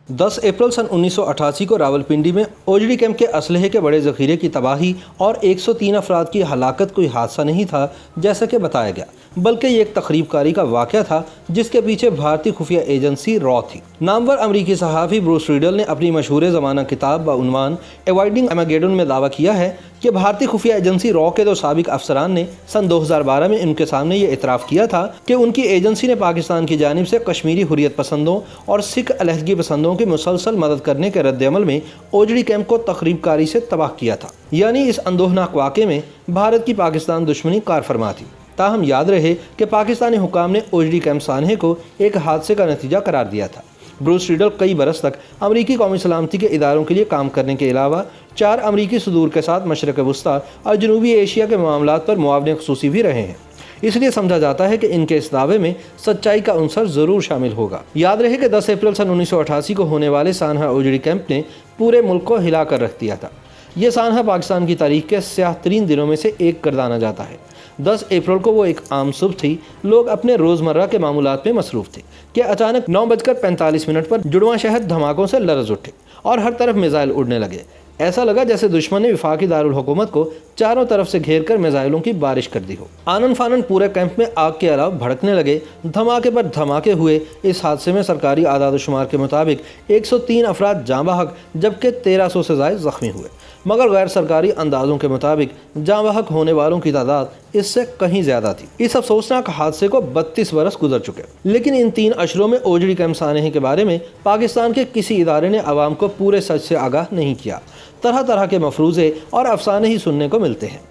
10 अप्रैल सन 1988 को रावलपिंडी में ओजड़ी कैंप के असलहे के बड़े ज़ख़ीरे की तबाही और 103 अफराद की हलाकत कोई हादसा नहीं था जैसा कि बताया गया, बल्कि ये एक तक़रीबकारी का वाक़या था जिसके पीछे भारतीय खुफिया एजेंसी रॉ थी। नामवर अमरीकी सहाफ़ी ब्रूस रीडल ने अपनी मशहूर ज़माना किताब बउनवान अवॉइडिंग आर्मेगेडोन में दावा किया है कि भारतीय खुफिया एजेंसी रॉ के 2 साबिक़ अफसरान ने सन 2012 में इनके सामने ये इतराफ़ किया था कि उनकी एजेंसी ने पाकिस्तान की जानिब से कश्मीरी हुर्रियत पसंदों और सिख अलहदगी पसंदों की मुसलसल मदद करने के रद्द-ए-अमल में ओजड़ी कैंप को तक़रीबकारी से तबाह किया था। यानी इस अंदोहनाक वाक़े में भारत की पाकिस्तान दुश्मनी कारफरमा थी। ताहम याद रहे कि पाकिस्तानी हुकाम ने ओजड़ी कैंप सानहे को एक हादसे का नतीजा करार दिया था। ब्रूस रीडल कई बरस तक अमरीकी कौमी सलामती के इदारों के लिए काम करने के अलावा 4 अमरीकी सुदूर के साथ मशरक़ वस्ता और जनूबी एशिया के मामलात पर मुआवने ख़ुसूसी भी रहे हैं। इसलिए समझा जाता है कि इनके इस दावे में सच्चाई का अंसर ज़रूर शामिल होगा। याद रहे कि 10 अप्रैल सन 1988 को होने वाले सानहा ओजड़ी कैंप ने पूरे मुल्क को हिला कर रख दिया था। ये सानहा पाकिस्तान की तारीख के स्याह तरीन दिनों में से एक गर्दाना जाता है। 10 अप्रैल को वो एक आम सुबह थी। लोग अपने रोज़मर्रा के मामूलात में मसरूफ़ थे कि अचानक 9:45 पर जुड़वां शहर धमाकों से लरज़ उठे और हर तरफ मिसाइल उड़ने लगे। ऐसा लगा जैसे दुश्मन ने वफाकी दारुल हुकूमत को चारों तरफ से घेर कर मिसाइलों की बारिश कर दी हो। आनन फानन पूरे कैंप में आग के अलाव भड़कने लगे। धमाके पर धमाके हुए। इस हादसे में सरकारी आदाद शुमार के मुताबिक 103 अफराद जाँ बहक जबकि 1300 से ज़ायद ज़ख्मी हुए, मगर गैर सरकारी अंदाज़ों के मुताबिक जाँ बहक होने वालों की तादाद इससे कहीं ज़्यादा थी। इस अफसोसनाक हादसे को 32 बरस गुजर चुके, लेकिन इन 3 अशरों में ओजड़ी कैंप सानहे के बारे में पाकिस्तान के किसी इदारे ने आवाम को पूरे सच से आगाह नहीं किया। तरह तरह के मफरूज़े और अफसाने ही सुनने को मिलते हैं।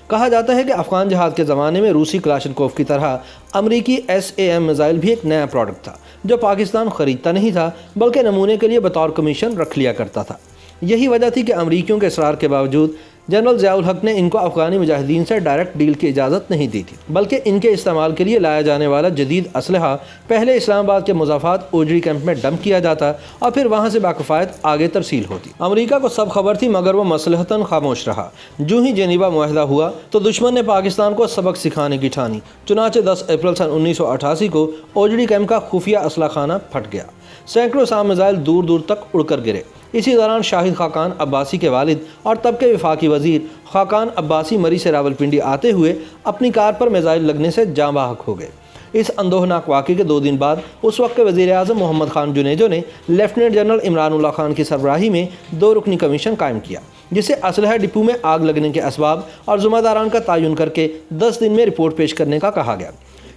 कहा जाता है कि अफ़गान जहाद के ज़माने में रूसी क्लाशनकोव की तरह अमरीकी SAM मिसाइल भी एक नया प्रोडक्ट था जो पाकिस्तान ख़रीदता नहीं था, बल्कि नमूने के लिए बतौर कमीशन रख लिया करता था। यही वजह थी कि अमरीकियों के इसरार के बावजूद जनरल ज़ियाउल हक ने इनको अफ़गानी मुजाहिदीन से डायरेक्ट डील की इजाज़त नहीं दी थी, बल्कि इनके इस्तेमाल के लिए लाया जाने वाला जदीद असलहा पहले इस्लामाबाद के मुज़ाफ़ात ओजड़ी कैंप में डंप किया जाता और फिर वहाँ से बाकफ़ायत आगे तरसील होती। अमरीका को सब खबर थी, मगर वो मसलहतन खामोश रहा। जो ही जेनीवा मुआहदा हुआ तो दुश्मन ने पाकिस्तान को सबक सिखाने की ठानी। चुनाचे 10 अप्रैल सन 1988 को ओजड़ी कैंप का खुफिया असला खाना फट गया। सैकड़ों साम मिसाइल दूर दूर तक उड़कर गिरे। इसी दौरान शाहिद खाकान अब्बासी के वालिद और तब के वफाकी वज़ीर खाकान अब्बासी मरी से रावलपिंडी आते हुए अपनी कार पर मिसाइल लगने से जाँ बहक हो गए। इस अंदोहनाक वाक़े के 2 दिन बाद उस वक्त के वज़ीर आज़म मोहम्मद खान जुनेजो ने लेफ्टिनेंट जनरल इमरानुल्लाह खान की सरबराही में 2 रुकनी कमीशन कायम किया, जिसे असलहा डिपो में आग लगने के असबाब और ज़िम्मेदारान का तयन करके 10 दिन में रिपोर्ट पेश करने का कहा गया।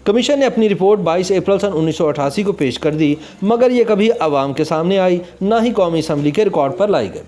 कमीशन ने अपनी रिपोर्ट 22 अप्रैल सन 1988 को पेश कर दी, मगर ये कभी आवाम के सामने आई, ना ही कौमी असम्बली के रिकॉर्ड पर लाई गई।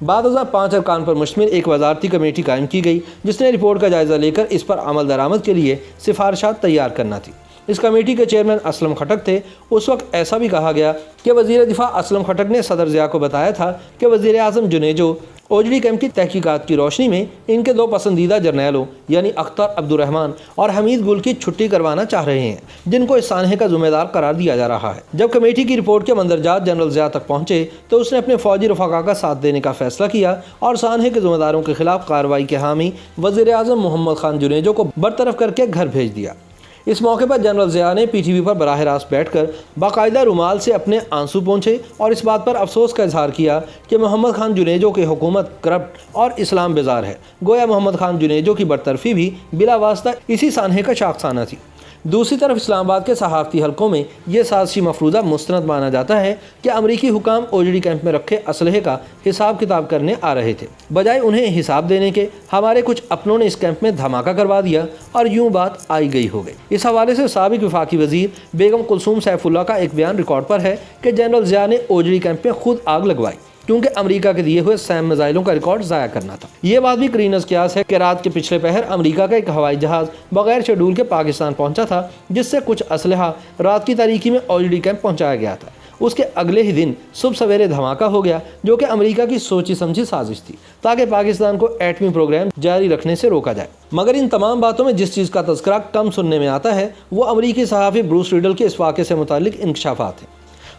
बाद 5 अरकान पर मुश्तमिल एक वजारती कमेटी कायम की गई, जिसने रिपोर्ट का जायज़ा लेकर इस पर अमल दरामद के लिए सिफारिशात तैयार करना थी। इस कमेटी के चेयरमैन असलम खटक थे। उस वक्त ऐसा भी कहा गया कि वज़ीर दिफा असलम खटक ने सदर ज़िया को बताया था कि वज़ीर आज़म जुनेजो ओजड़ी कैंप की तहकीकात की रोशनी में इनके 2 पसंदीदा जर्नैलों यानी अख्तर अब्दुर्रहमान और हमीद गुल की छुट्टी करवाना चाह रहे हैं, जिनको इस सानहे का ज़िम्मेदार करार दिया जा रहा है। जब कमेटी की रिपोर्ट के मंदरजात जनरल ज़िया तक पहुँचे तो उसने अपने फ़ौजी रफ़ाक़ा का साथ देने का फ़ैसला किया और सानहे के ज़िम्मेदारों के खिलाफ कार्रवाई के हामी वज़ीर आज़म मोहम्मद खान जुनेजो को बरतरफ करके घर भेज दिया। इस मौके पर जनरल ज़िया ने PTV पर बराह रास्त बैठकर बाकायदा रुमाल से अपने आंसू पोंछे और इस बात पर अफसोस का इजहार किया कि मोहम्मद खान जुनेजो की हुकूमत करप्ट और इस्लाम बेजार है। गोया मोहम्मद खान जुनेजो की बरतरफी भी बिला वास्ता इसी सानहे का शाखसाना थी। दूसरी तरफ इस्लामाबाद के सहाफ़ती हलकों में यह साज़िशी मफरूज़ा मुस्तनद माना जाता है कि अमरीकी हुकाम ओजड़ी कैंप में रखे असलहे का हिसाब किताब करने आ रहे थे। बजाय उन्हें हिसाब देने के हमारे कुछ अपनों ने इस कैंप में धमाका करवा दिया और यूं बात आई गई हो गई। इस हवाले से साबिक़ वफाकी वज़ीर बेगम कुलसूम सैफुल्लाह का एक बयान रिकॉर्ड पर है कि जनरल ज़िया ने ओजड़ी कैंप में खुद आग लगवाई क्योंकि अमेरिका के दिए हुए सैम मिसाइलों का रिकॉर्ड ज़ाया करना था। ये बात भी करीनस कियास है कि रात के पिछले पहर अमेरिका का एक हवाई जहाज़ बगैर शेड्यूल के पाकिस्तान पहुंचा था, जिससे कुछ असलहा रात की तारीकी में ओजड़ी कैंप पहुंचाया गया था। उसके अगले ही दिन सुबह सवेरे धमाका हो गया, जो कि अमेरिका की सोची समझी साजिश थी ताकि पाकिस्तान को एटमी प्रोग्राम जारी रखने से रोका जाए। मगर इन तमाम बातों में जिस चीज़ का तज़किरा कम सुनने में आता है वो अमरीकी सहाफ़ी ब्रूस रीडल के इस वाक़े से मुताल्लिक़ इंकशाफात हैं।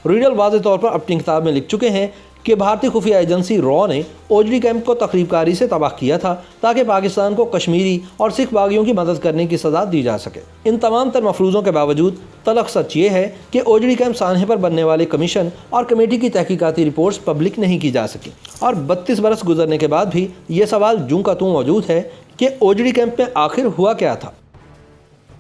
रीडल वाज़े तौर पर अपनी किताब में लिख चुके हैं کہ بھارتی خفیہ ایجنسی را نے اوجڑی کیمپ کو تخریب کاری سے تباہ کیا تھا تاکہ پاکستان کو کشمیری اور سکھ باغیوں کی مدد کرنے کی سزا دی جا سکے۔ ان تمام تر مفروضوں کے باوجود تلخ سچ یہ ہے کہ اوجڑی کیمپ سانحے پر بننے والے کمیشن اور کمیٹی کی تحقیقاتی رپورٹس پبلک نہیں کی جا سکی، اور 32 برس گزرنے کے بعد بھی یہ سوال جوں کا توں موجود ہے کہ اوجڑی کیمپ میں آخر ہوا کیا تھا۔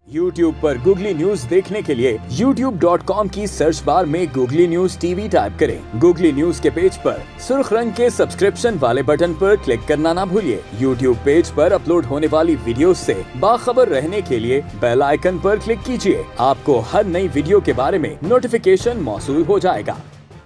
YouTube پر گوگلی نیوز دیکھنے کے لیے youtube.com کی سرچ بار میں googly news T V type کریں۔ گوگلی نیوز کے پیج پر سرخ رنگ کے سبسکرپشن والے بٹن پر کلک کرنا نہ بھولیے۔ YouTube پیج پر اپلوڈ ہونے والی ویڈیوز سے باخبر رہنے کے لیے بیل آئیکن پر کلک کیجیے۔ آپ کو ہر نئی ویڈیو کے بارے میں نوٹیفیکیشن موصول ہو جائے گا۔